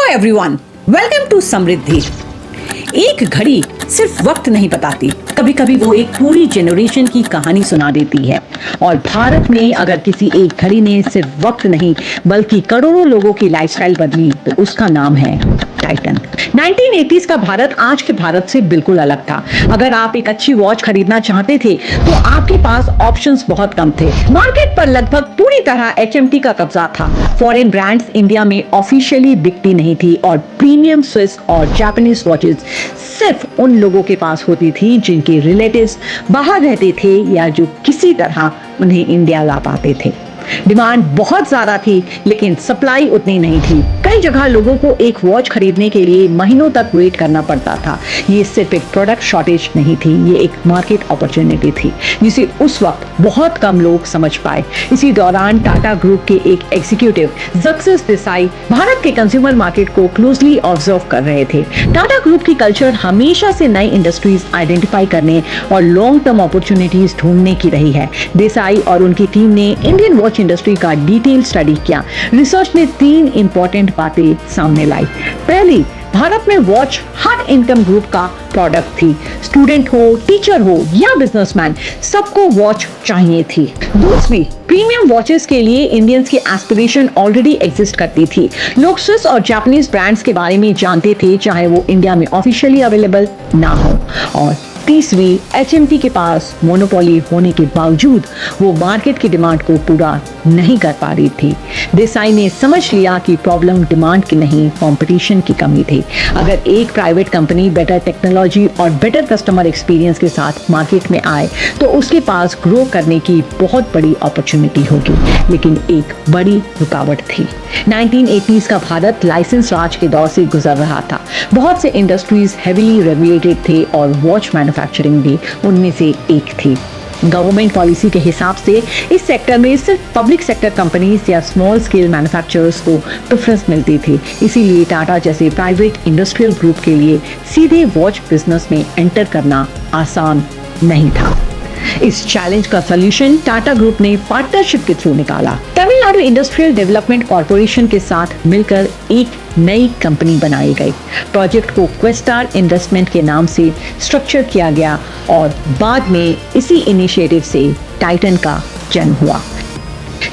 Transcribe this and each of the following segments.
Everyone, welcome to समृद्धि। एक घड़ी सिर्फ वक्त नहीं बताती, कभी कभी वो एक पूरी जनरेशन की कहानी सुना देती है। और भारत में अगर किसी एक घड़ी ने सिर्फ वक्त नहीं बल्कि करोड़ों लोगों की लाइफस्टाइल बदली तो उसका नाम है टाइटन। 1980s का भारत आज के भारत से बिल्कुल अलग था। अगर आप एक अच्छी वॉच खरीदना चाहते थे तो आपके पास ऑप्शंस बहुत कम थे। मार्केट पर लगभग पूरी तरह HMT का कब्जा था। फॉरेन ब्रांड्स इंडिया में ऑफिशियली बिकती नहीं थी और प्रीमियम स्विस और जापानीज वॉचेस सिर्फ उन लोगों के पास होती थी जिनके रिलेटिव्स बाहर रहते थे या जो किसी तरह उन्हें इंडिया ला पाते थे। डिमांड बहुत ज्यादा थी लेकिन सप्लाई उतनी नहीं थी। कई जगह लोगों को एक वॉच खरीदने के लिए महीनों तक वेट करना पड़ता था। ये सिर्फ एक प्रोडक्ट शॉर्टेज नहीं थी, ये एक मार्केट अपॉर्चुनिटी थी जिसे उस वक्त बहुत कम लोग समझ पाए। इसी दौरान टाटा ग्रुप के एक एग्जीक्यूटिव जगसीस देसाई भारत के कंज्यूमर मार्केट को क्लोजली ऑब्जर्व कर रहे थे। टाटा ग्रुप की कल्चर हमेशा से नई इंडस्ट्रीज आइडेंटिफाई करने और लॉन्ग टर्म अपॉर्चुनिटीज ढूंढने की रही है। देसाई और उनकी टीम ने इंडियन वॉच इंडस्ट्री का डिटेल स्टडी किया। रिसर्च ने 3 इंपॉर्टेंट बातें सामने लाई। पहली, भारत में वॉच हर इनकम ग्रुप का प्रोडक्ट थी। स्टूडेंट हो, टीचर हो या बिजनेसमैन, सबको वॉच चाहिए थी। दूसरी, प्रीमियम वॉचेस के लिए इंडियंस की एस्पिरेशन ऑलरेडी एग्जिस्ट करती थी। लोग स्विस और जापानीज ब्रांड्स के बारे में जानते थे, चाहे वो इंडिया में ऑफिशियली अवेलेबल ना हो। और तीसरी, HMT के पास मोनोपोली होने के बावजूद वो मार्केट की डिमांड को पूरा नहीं कर पा रही थी। देसाई ने समझ लिया कि प्रॉब्लम डिमांड की नहीं, कंपटीशन की कमी थी। अगर एक प्राइवेट कंपनी बेटर टेक्नोलॉजी और बेटर कस्टमर एक्सपीरियंस के साथ मार्केट में आए तो उसके पास ग्रो करने की बहुत बड़ी अपॉर्चुनिटी होगी। लेकिन एक बड़ी रुकावट थी। 1980s का भारत लाइसेंस राज के दौर से गुजर रहा था। बहुत से इंडस्ट्रीज हेवीली रेगुलेटेड थे और वॉच मैन्युफैक्चरिंग भी उनमें से एक थी। गवर्नमेंट पॉलिसी के हिसाब से इस सेक्टर में सिर्फ पब्लिक सेक्टर कंपनीज या स्मॉल स्केल मैन्युफैक्चरर्स को प्रेफरेंस मिलती थी। इसीलिए टाटा जैसे प्राइवेट इंडस्ट्रियल ग्रुप के लिए सीधे वॉच बिजनेस में एंटर करना आसान नहीं था। इस चैलेंज का सलूशन टाटा ग्रुप ने पार्टनरशिप के थ्रू निकाला। तमिलनाडु इंडस्ट्रियल डेवलपमेंट कॉर्पोरेशन के साथ मिलकर एक नई कंपनी बनाई गई। प्रोजेक्ट को क्वेस्टार इन्वेस्टमेंट के नाम से स्ट्रक्चर किया गया और बाद में इसी इनिशिएटिव से टाइटन का जन्म हुआ।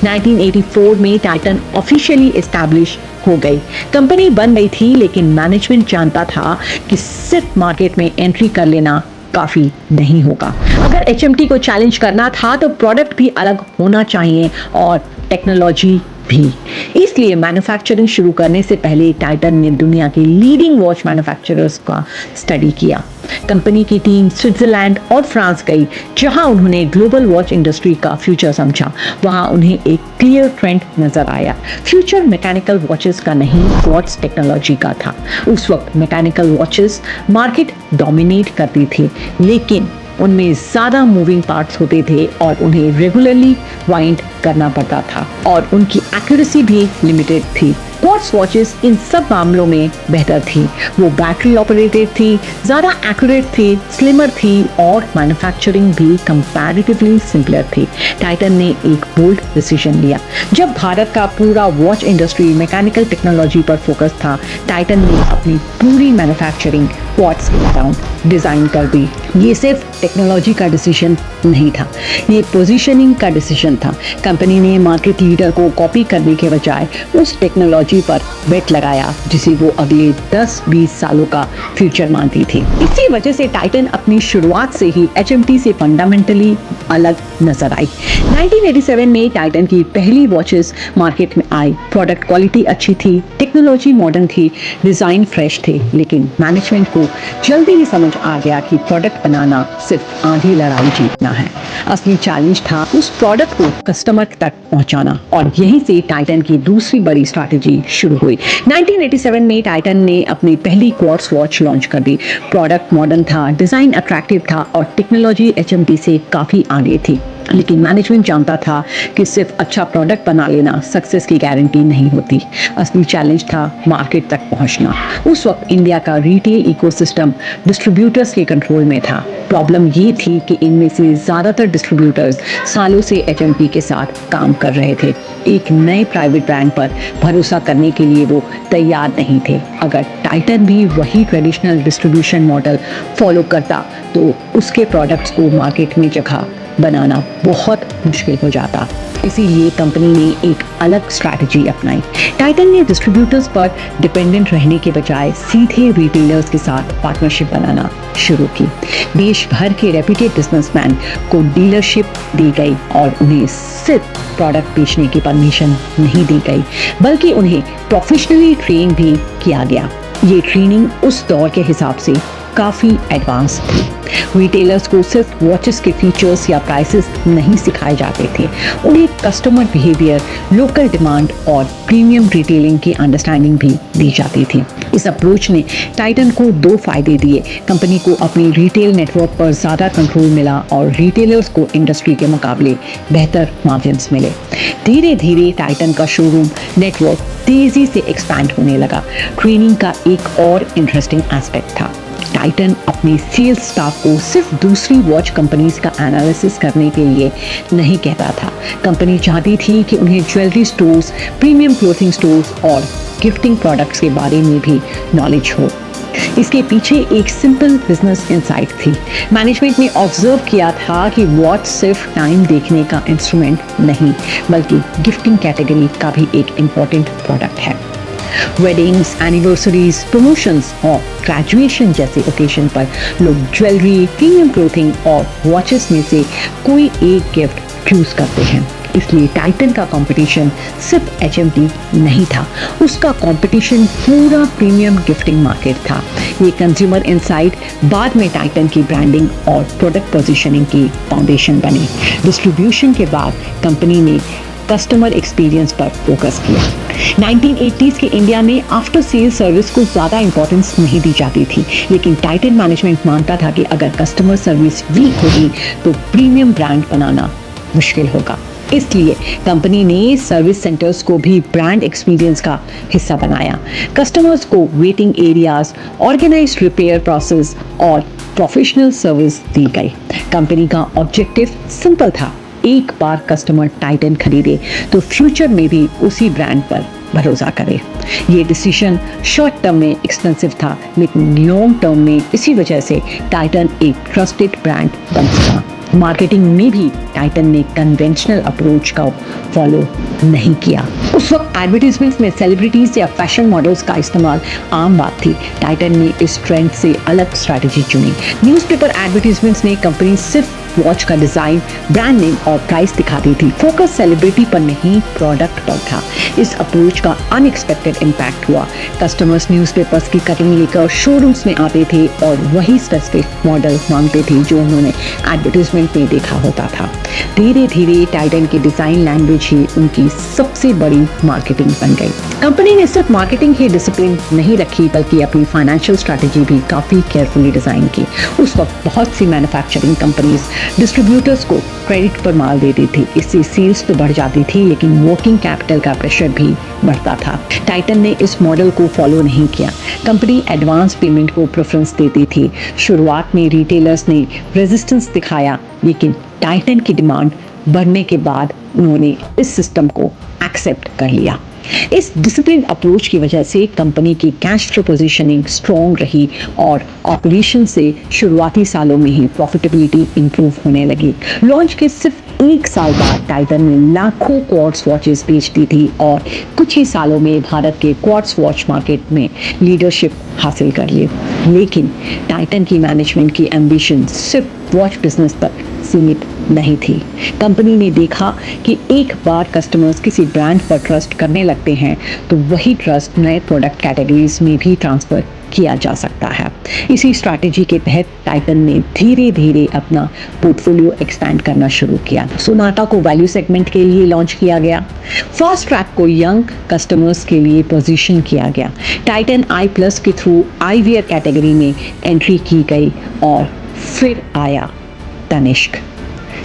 1984 में टाइटन ऑफिशियली एस्टैब्लिश हो गई। कंपनी बन गई थी लेकिन मैनेजमेंट जानता था कि सिर्फ मार्केट में एंट्री कर लेना काफी नहीं होगा। अगर HMT को चैलेंज करना था तो प्रोडक्ट भी अलग होना चाहिए और टेक्नोलॉजी भी। इसलिए मैन्युफैक्चरिंग शुरू करने से पहले टाइटन ने दुनिया के लीडिंग वॉच मैन्युफैक्चरर्स का स्टडी किया। कंपनी की टीम स्विट्जरलैंड और फ्रांस गई, जहां उन्होंने ग्लोबल वॉच इंडस्ट्री का फ्यूचर समझा। वहां उन्हें एक क्लियर ट्रेंड नजर आया। फ्यूचर मैकेनिकल वॉचेस का नहीं, क्वार्ट्ज टेक्नोलॉजी का था। उस वक्त मैकेनिकल वॉचेस मार्केट डोमिनेट करती थी, लेकिन उनमें ज्यादा मूविंग पार्ट्स होते थे और उन्हें रेगुलरली वाइंड करना पड़ता था और उनकी एक्यूरेसी भी लिमिटेड थी। क्वार्ट्ज वॉचेस इन सब मामलों में बेहतर थी। वो बैटरी ऑपरेटेड थी, ज्यादा एक्यूरेट थी, स्लिमर थी और मैन्युफैक्चरिंग भी कंपैरेटिवली सिंपलर थी। टाइटन ने एक बोल्ड डिसीजन लिया। जब भारत का पूरा वॉच इंडस्ट्री मैकेनिकल टेक्नोलॉजी पर फोकस था, टाइटन ने अपनी पूरी मैन्युफैक्चरिंग क्वार्ट्ज के अराउंड डिजाइन कर दी। ये सिर्फ टेक्नोलॉजी का डिसीजन नहीं था, ये पोजीशनिंग का डिसीजन था। कंपनी ने मार्केट लीडर को कॉपी करने के बजाय उस टेक्नोलॉजी पर बेट लगाया जिसे वो अगले 10-20 सालों का फ्यूचर मानती थी। इसी वजह से टाइटन अपनी शुरुआत से ही HMT से फंडामेंटली अलग नजर आई। 1987 में टाइटन की पहली वॉचेस मार्केट में आई। प्रोडक्ट क्वालिटी अच्छी थी, टेक्नोलॉजी मॉडर्न थी, डिजाइन फ्रेश थे, लेकिन मैनेजमेंट को जल्दी ही समझ आ गया कि प्रोडक्ट बनाना सिर्फ आधी लड़ाई जीतना है। असली चैलेंज था उस प्रोडक्ट को कस्टमर तक पहुंचाना और यहीं से टाइटन की दूसरी बड़ी स्ट्रैटेजी शुरू हुई। 1987 में टाइटन ने अपनी पहली क्वार्ट्ज वॉच लॉन्च कर दी। प्रोडक्ट मॉडर्न था, डिजाइन अट्रैक्टिव था और टेक्नोलॉजी HMT से काफी आगे थी। लेकिन मैनेजमेंट जानता था कि सिर्फ अच्छा प्रोडक्ट बना लेना सक्सेस की गारंटी नहीं होती। असली चैलेंज था मार्केट तक पहुंचना। उस वक्त इंडिया का रिटेल इकोसिस्टम डिस्ट्रीब्यूटर्स के कंट्रोल में था। प्रॉब्लम ये थी कि इनमें से ज़्यादातर डिस्ट्रीब्यूटर्स सालों से एचएमटी के साथ काम कर रहे थे। एक नए प्राइवेट ब्रांड पर भरोसा करने के लिए वो तैयार नहीं थे। अगर टाइटन भी वही ट्रेडिशनल डिस्ट्रीब्यूशन मॉडल फॉलो करता तो उसके प्रोडक्ट्स को मार्केट में जगह बनाना बहुत मुश्किल हो जाता। इसीलिए कंपनी ने एक अलग स्ट्रैटेजी अपनाई। टाइटन ने डिस्ट्रीब्यूटर्स पर डिपेंडेंट रहने के बजाय सीधे रिटेलर्स के साथ पार्टनरशिप बनाना शुरू की। देश भर के रेप्यूटेड बिजनेसमैन को डीलरशिप दी गई और उन्हें सिर्फ प्रोडक्ट बेचने की परमिशन नहीं दी गई, बल्कि उन्हें प्रोफेशनली ट्रेन भी किया गया। ये ट्रेनिंग उस दौर के हिसाब से काफ़ी एडवांस थी। रिटेलर्स को सिर्फ वॉचेस के फीचर्स या प्राइसेस नहीं सिखाए जाते थे, उन्हें कस्टमर बिहेवियर, लोकल डिमांड और प्रीमियम रिटेलिंग की अंडरस्टैंडिंग भी दी जाती थी। इस अप्रोच ने टाइटन को दो फायदे दिए। कंपनी को अपनी रिटेल नेटवर्क पर ज़्यादा कंट्रोल मिला और रिटेलर्स को इंडस्ट्री के मुकाबले बेहतर मार्जिन्स मिले। धीरे धीरे टाइटन का शोरूम नेटवर्क तेज़ी से एक्सपैंड होने लगा। ट्रेनिंग का एक और इंटरेस्टिंग एस्पेक्ट था। टाइटन अपने सेल्स स्टाफ को सिर्फ दूसरी वॉच कंपनीज का एनालिसिस करने के लिए नहीं कहता था। कंपनी चाहती थी कि उन्हें jewellery stores, premium clothing stores और गिफ्टिंग प्रोडक्ट्स के बारे में भी नॉलेज हो। इसके पीछे एक सिंपल बिजनेस इंसाइट थी। मैनेजमेंट ने ऑब्जर्व किया था कि वॉच सिर्फ टाइम देखने का इंस्ट्रूमेंट नहीं, बल्कि गिफ्टिंग कैटेगरी का भी एक इम्पोर्टेंट प्रोडक्ट है। वेडिंग्स, एनिवर्सरीज, प्रमोशंस और ग्रेजुएशन जैसे ओकेजन पर लोग ज्वेलरी, प्रीमियम क्लोथिंग और वॉचेस में से कोई एक गिफ्ट चूज करते हैं। इसलिए टाइटन का कंपटीशन सिर्फ एचएमटी नहीं था, उसका कंपटीशन पूरा प्रीमियम गिफ्टिंग मार्केट था। ये कंज्यूमर इंसाइट बाद में टाइटन की ब्रांडिंग और प्रोडक्ट पोजीशनिंग की फाउंडेशन बनी। डिस्ट्रीब्यूशन के बाद कंपनी ने कस्टमर एक्सपीरियंस पर फोकस किया। 1980s के इंडिया में आफ्टर सेल सर्विस को ज़्यादा इंपॉर्टेंस नहीं दी जाती थी, लेकिन टाइटन मैनेजमेंट मानता था कि अगर कस्टमर सर्विस वीक होगी तो प्रीमियम ब्रांड बनाना मुश्किल होगा। इसलिए कंपनी ने सर्विस सेंटर्स को भी ब्रांड एक्सपीरियंस का हिस्सा बनाया। कस्टमर्स को waiting areas, organised repair process और प्रोफेशनल सर्विस दी गई। कंपनी का ऑब्जेक्टिव सिंपल था, एक बार कस्टमर टाइटन खरीदे तो फ्यूचर में भी उसी ब्रांड पर भरोसा करे। ये डिसीजन शॉर्ट टर्म में एक्सपेंसिव था, लेकिन लॉन्ग टर्म में इसी वजह से टाइटन एक ट्रस्टेड ब्रांड बन सका। मार्केटिंग में भी टाइटन ने कन्वेंशनल अप्रोच का फॉलो नहीं किया। उस वक्त एडवर्टीजमेंट्स में सेलिब्रिटीज या फैशन मॉडल्स का इस्तेमाल आम बात थी। टाइटन ने इस ट्रेंड से अलग स्ट्रैटेजी चुनी। न्यूज़पेपर एडवर्टीजमेंट्स में कंपनी सिर्फ वॉच का डिजाइन, ब्रांड नेम और प्राइस दिखाती थी। फोकस सेलिब्रिटी पर नहीं, प्रोडक्ट पर था। इस अप्रोच का अनएक्सपेक्टेड इम्पैक्ट हुआ। कस्टमर्स न्यूज़पेपर्स की कटिंग लेकर शोरूम्स में आते थे और वही स्पेसिफिक मॉडल मांगते थे जो उन्होंने एडवर्टीजमेंट में देखा होता था। धीरे धीरे टाइटन की डिजाइन लैंग्वेज ही उनकी सबसे बड़ी मार्केटिंग बन गई। कंपनी ने सिर्फ मार्केटिंग ही डिसिप्लिन नहीं रखी, बल्कि अपनी फाइनेंशियल स्ट्रैटेजी भी काफी केयरफुली डिजाइन की। उस वक्त बहुत सी मैन्युफैक्चरिंग कंपनीज डिस्ट्रीब्यूटर्स को क्रेडिट पर माल देती थी। इससे सेल्स तो बढ़ जाती थी, लेकिन वर्किंग कैपिटल का प्रेशर भी बढ़ता था। टाइटन ने इस मॉडल को फॉलो नहीं किया। कंपनी एडवांस पेमेंट को प्रेफरेंस देती थी। शुरुआत में रिटेलर्स ने रेजिस्टेंस दिखाया, लेकिन टाइटन की डिमांड बढ़ने के बाद उन्होंने इस सिस्टम को एक्सेप्ट कर लिया। इस डिसिप्लिन अप्रोच की वजह से कंपनी की कैश फ्लो पोजीशनिंग स्ट्रॉन्ग रही और ऑपरेशन से शुरुआती सालों में ही प्रॉफिटेबिलिटी इंप्रूव होने लगी। लॉन्च के सिर्फ एक साल बाद टाइटन ने लाखों क्वार्ट्स वॉचेस बेच दी थी और कुछ ही सालों में भारत के क्वार्ट्स वॉच मार्केट में लीडरशिप हासिल कर ली। लेकिन टाइटन की मैनेजमेंट की एम्बिशन सिर्फ वॉच बिजनेस पर सीमित नहीं थी। कंपनी ने देखा कि एक बार कस्टमर्स किसी ब्रांड पर ट्रस्ट करने लगते हैं तो वही ट्रस्ट नए प्रोडक्ट कैटेगरीज में भी ट्रांसफर किया जा सकता है। इसी स्ट्रैटेजी के तहत टाइटन ने धीरे धीरे अपना पोर्टफोलियो एक्सपैंड करना शुरू किया। सोनाटा को वैल्यू सेगमेंट के लिए लॉन्च किया गया। फास्ट ट्रैक को यंग कस्टमर्स के लिए पोजीशन किया गया। टाइटन आई प्लस के थ्रू आई वियर कैटेगरी में एंट्री की गई और फिर आया तनिष्क।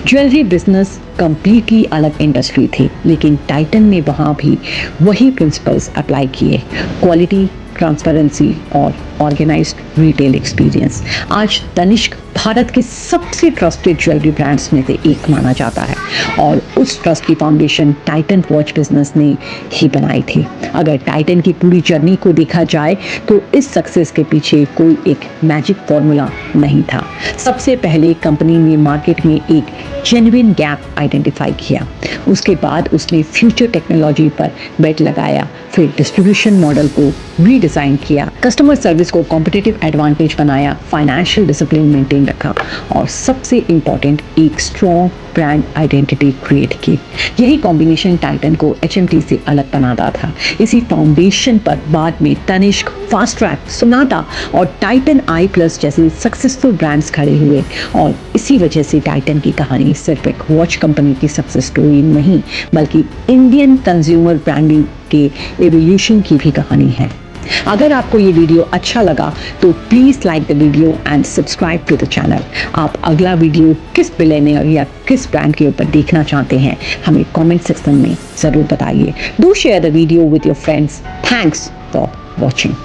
ज्वेलरी बिजनेस कंप्लीटली अलग इंडस्ट्री थी, लेकिन टाइटन ने वहाँ भी वही प्रिंसिपल्स अप्लाई किए, क्वालिटी, ट्रांसपेरेंसी और ऑर्गेनाइज्ड रिटेल एक्सपीरियंस। आज तनिष्क भारत के सबसे ट्रस्टेड ज्वेलरी ब्रांड्स में से एक माना जाता है और उस ट्रस्ट की फाउंडेशन टाइटन वॉच बिजनेस ने ही बनाई थी। अगर टाइटन की पूरी जर्नी को देखा जाए तो इस सक्सेस के पीछे कोई एक मैजिक फॉर्मूला नहीं था। सबसे पहले कंपनी ने मार्केट में एक जेन्युइन गैप आइडेंटिफाई किया, उसके बाद उसने फ्यूचर टेक्नोलॉजी पर बेट लगाया, फिर डिस्ट्रीब्यूशन मॉडल को रीडिज़ाइन किया, कस्टमर सर्विस को कॉम्पिटिटिव एडवांटेज बनाया, फाइनेंशियल डिसिप्लिन मेंटेन रखा और सबसे इम्पॉर्टेंट एक स्ट्रॉन्ग ब्रांड आइडेंटिटी क्रिएट की। यही कॉम्बिनेशन टाइटन को HMT से अलग बनाता था। इसी फाउंडेशन पर बाद में तनिष्क, फास्ट ट्रैक, सोनाटा और टाइटन i+ जैसे सक्सेसफुल ब्रांड्स खड़े हुए और इसी वजह से टाइटन की कहानी सिर्फ एक वॉच कंपनी की सक्सेस स्टोरी नहीं, बल्कि इंडियन कंज्यूमर ब्रांडिंग के एवोल्यूशन की भी कहानी है। अगर आपको ये वीडियो अच्छा लगा तो please like the video and subscribe to the channel. आप अगला वीडियो किस बिलियनियर या किस ब्रांड के ऊपर देखना चाहते हैं हमें कमेंट सेक्शन में ज़रूर बताइए। Do share the video with your friends. Thanks for watching.